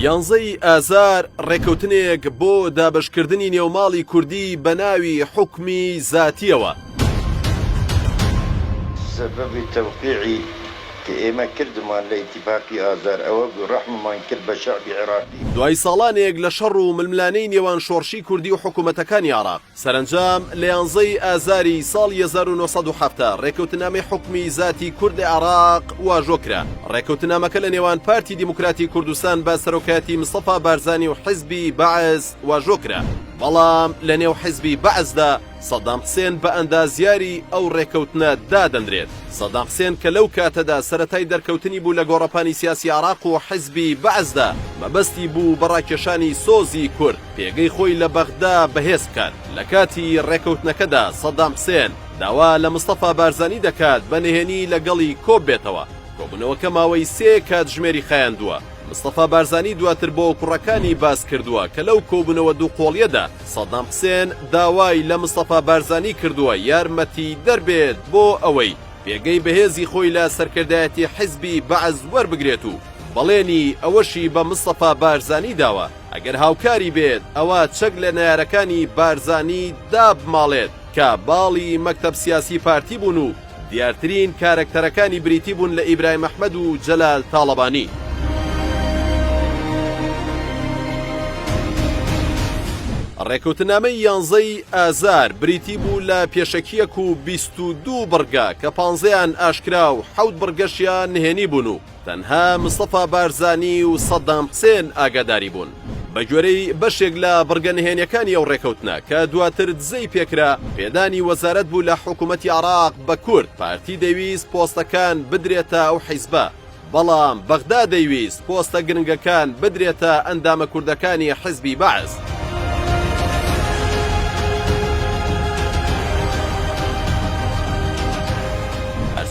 11 ئازار ڕێکەوتنێک بۆ دابەشکردنی نێوماڵی کوردی بە ناوی حکمی زاتیەوە. سببی تەوقیعی کە ئێمە کردمان لە ئیتیفاقی ئازار ئەوە بوو ڕەحممان کرد بە شەعبی عێراقی. دوای ساڵانێک لە شەڕ و ململانەی نێوان شۆڕشی کوردی و حکوومەتەکانی عێراق سەرنجام لە 11 ئازاری ساڵی 1970 ڕێکەوتنامەی حکمی زاتی کوردی عێراق واژۆ کرا. ڕێکەوتنامەکە لە نێوان پارتی دیموکراتی کوردستان بە سەرۆکایەتی مستەفا بارزانی و حیزبی بەعز واژۆ کرا. بەڵام لە نێو حیزبی بەعزدا سەدام حسێن بە ئەندازیاری ئەو ڕێکەوتنە دادەنرێت. سەدام حسێن کە لەو کاتەدا سەرەتای دەرکەوتنی بوو لە گۆڕەپانی سیاسی عێراق و حیزبی بەعزدا مەبەستی بوو بە ڕاکێشانی سۆزی کورد پێگەی خۆی لە بەغدا بەهێز بکات. لە کاتی ڕێکەوتنەکەدا سەدام حسێن داوا لە مستەفا بارزانی دەکات بە نهێنی لەگەڵی کۆب بێتەوە. کۆبوونەوەکە ماوەی 3 کات ژمێری خایاندووە. مستەفا بارزانی دواتر بۆ کوڕەکانی باس کردووە کە لەو کۆبوونەوە دووقۆڵیەدا سەدام حسێن داوای لە مستەفا بارزانی کردووە یارمەتی دەربێت بۆ ئەوەی پێگەی بەهێزی خۆی لە سەرکردایەتی حیزبی بەعز وەربگرێت و بەڵێنی ئەوەشی بە مستەفا بارزانی داوە ئەگەر هاوکاری بێت ئەوە چەک لە نایارەکانی بارزانی دابماڵێت کە باڵی مەکتەب سیاسی پارتی بوون و دیارترین کارەکتەرەکانی بریتی بوون لە ئیبراهیم ئەحمەد و جەلال تاڵەبانی. ڕێکەوتنامەی 11 ئازار بریتی بوو لە پێشەکیەک و 22 بڕگا کە 15یان ئاشکرا و 7 بڕگەشیان نهێنی بوون و تەنها مستەفا بارزانی و سەدام حسێن ئاگاداری بوون. بە گوێرەی بەشێک لە بڕگە نهێنیەکانی ئەو ڕێکەوتنە کە دواتر دزەی پێکرا پێدانی وەزارەت بوو لە حکوومەتی عێراق بە کورد پارتی دەویست پۆستەکان بدرێتە ئەو حیزبە. بەڵام بەغدا دەیویست پۆستە گرنگەکان بدرێتە ئەندامە کوردەکانی حیزبی بەعز.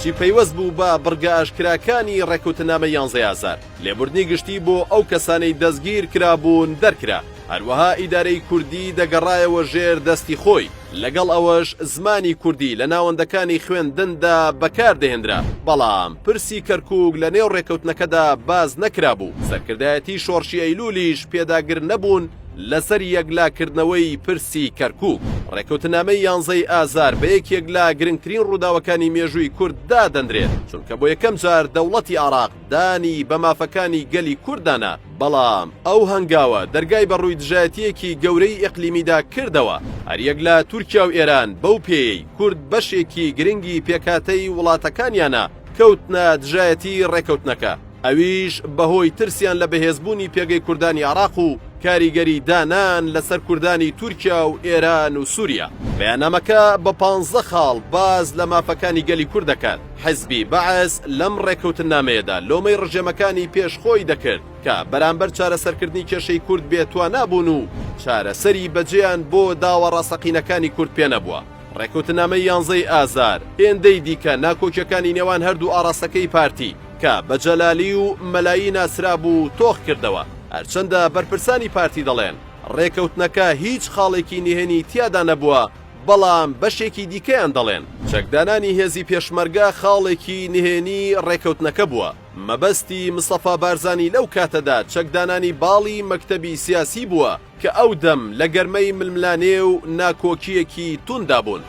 چی پەیوەست بوو بە بڕگە ئاشکراکانی ڕێکەوتنامە 11 ئازار لێبوردنی گشتی بۆ ئەو کەسانەی دەستگیر کرابوون دەرکرا. هەروەها ئیدارەی کوردی دەگەڕایەوە ژێر دەستی خۆی. لەگەڵ ئەوەش زمانی کوردی لە ناوەندەکانی خوێندندا بەکاردەهێنرا. بەڵام پرسی کەرکووک لە نێو ڕێکەوتنەکەدا باز نەکرابوو. سەرکردایەتی شۆڕشی ئەیلولیش پێداگر نەبوون لەسەر یەکلاکردنەوەی پرسی کەرکووک. ڕێکەوتنامەی 11 ئازار بە یەکێک لە گرنگترین ڕووداوەکانی مێژووی کورد دادەنرێت چونکە بۆ یەکەم جار دەوڵەتی عێراق دانی بە مافەکانی گەلی کوردانە. بەڵام ئەو هەنگاوە دەرگای بە ڕووی دژایەتیەکی گەورەی ئیقلیمیدا کردەوە. هەریەک لە تورکیا و ئێران بەو پێی کورد بەشێکی گرنگی پێکاتەی وڵاتەکانیانە کەوتنە دژایەتی ڕێکەوتنەکە. ئەویش بەهۆی ترسیان لە بەهێزبوونی پێگەی کوردانی عێراق و کاریگەری دانان لەسەر کوردانی تورکیا و ئێران و سووریا. بەیاننامەکە بە 15 خاڵ باز لە مافەکانی گەلی کوورد دەکات. حیزبی بەعز لەم ڕێکەوتنامەیەدا لۆمەی ڕژێمەکانی پێشخۆی دەکرد کە بەرامبەر چارەسەرکردنی کێشەی کورد بێتوانە بوون و چارەسەری بەجێیان بۆ داوە ڕاستەقینەکانی کورد پێ نەبووە. ڕێکەوتنامەی 11 ئازار هێندەی دیکە ناکۆکیەکانی نێوان هەردوو ئاراستەکەی پارتی کە بە جەلالی و مەلایی ناسرابوو تۆخ کردەوە. هەرچەندە بەرپرسانی پارتی دەڵێن ڕێکەوتنەکە هیچ خاڵێکی نهێنی تیادا نەبووە، بەڵام بەشێکی دیکەیان دەڵێن چەکدانانی هێزی پێشمەرگە خاڵێکی نهێنی ڕێکەوتنەکە بووە. مەبەستی مستەفا بارزانی لەو کاتەدا چەکدانانی باڵی مەکتەبی سیاسی بووە کە ئەو دەم لە گەرمەی ململانێ و ناکۆکیەکی توندا بوون.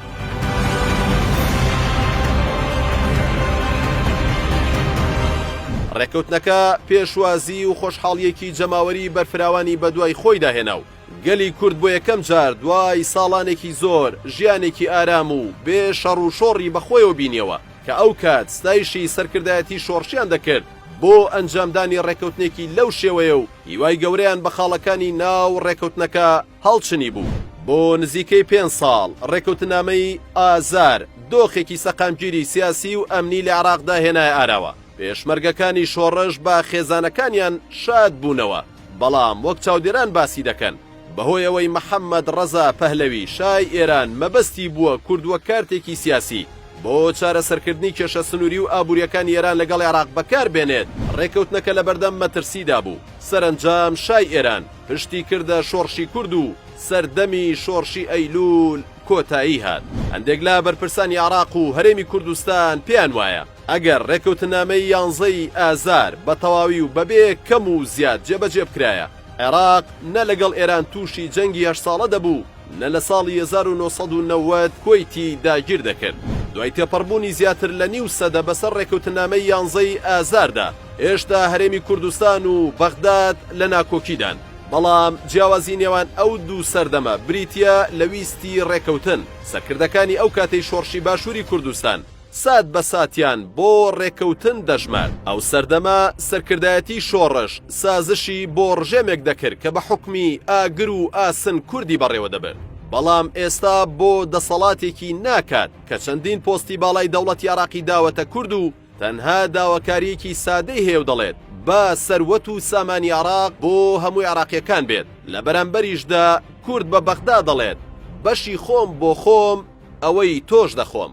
ڕێکەوتنەکە پێشوازی و خۆشحاڵیەکی جەماوەری بەرفراوانی بەدوای خۆی داهێنا و گەلی کورد بۆ یەکەم جار دوای ساڵانێکی زۆر ژیانێکی ئارام و بێ شەڕ و شۆڕی بەخۆیەوە بینیەوە کە ئەو کات ستایشی سەرکردایەتی شۆڕشیان دەکرد بۆ ئەنجامدانی ڕێکەوتنێکی لەو شێوەیە و هیوای گەورەیان بە خاڵەکانی ناو ڕێکەوتنەکە هەڵچنی بوو. بۆ نزیکەی 5 ساڵ ڕێکەوتنامەی ئازار دۆخێکی سەقامگیری سیاسی و ئەمنی لە عێراقدا هێنایە ئاراوە. پێشمەرگەکانی شۆڕش بە خێزانەکانیان شاد بوونەوە، بەڵام وەک چاودێران باسی دەکەن بەهۆی ئەوەی محەممەد ڕەزا پەهلەوی شای ئێران مەبەستی بووە کورد وە کارتێکی سیاسی بۆ چارەسەرکردنی کێشە سنووری و ئابوووریەکانی ئێران لەگەڵ عێراق بەکار بێنێت. ڕێکەوتنەکە لە بەردەم مەترسیدا بوو. سەرنجام شای ئێران پشتی کردە شۆڕشی کورد و سەردەمی شۆڕشی ئەیلول کۆتایی هات. هەندێک لە بەرپرسانی عێراق و هەرێمی کوردستان پێیان وایە ئەگەر ڕێکەوتنامەی 11 ئازار بە تەواوی و بەبێ کەم و زیاد جێبەجێ بکرایە، عێراق نە لەگەڵ ئێران تووشی جەنگی 8 ساڵە دەبوو، نە لە ساڵی 1990 کۆیتی داگیر دەکرد. دوای تێپەڕبوونی زیاتر لە نیو سەدە بەسەر ڕێکەوتنامەی 11 ئازاردا هێشتا هەرێمی کوردستان و بەغداد لە ناکۆکیدان. بەڵام جیاوازی نێوان ئەو دوو سەردەمە بریتیە لە ویستی ڕێکەوتن. سەرکردەکانی ئەو کاتەی شۆڕشی باشووری کوردستان سات بە ساتیان بۆ ڕێکەوتن دەژمار. ئەو سەردەمە سەرکردایەتی شۆڕش سازشی بۆ ڕژێمێک دەکرد کە بە حوکمی ئاگر و ئاسن کوردی بەڕێوە دەبێت. بەڵام ئێستا بۆ دەسەڵاتێکی ناکات کە چەندین پۆستی باڵای دەوڵەتی عێراقی داوەتە کورد و تەنها داواکاریەکی سادەی هەیە و دەڵێت بە سەروەت و سامانی عێراق بۆ هەمووی عێراقیەکان بێت. لە بەرامبەریشدا کورد بە بەغدا دەڵێت بەشی خۆم بۆ خۆم ئەوەی تۆش دەخۆم.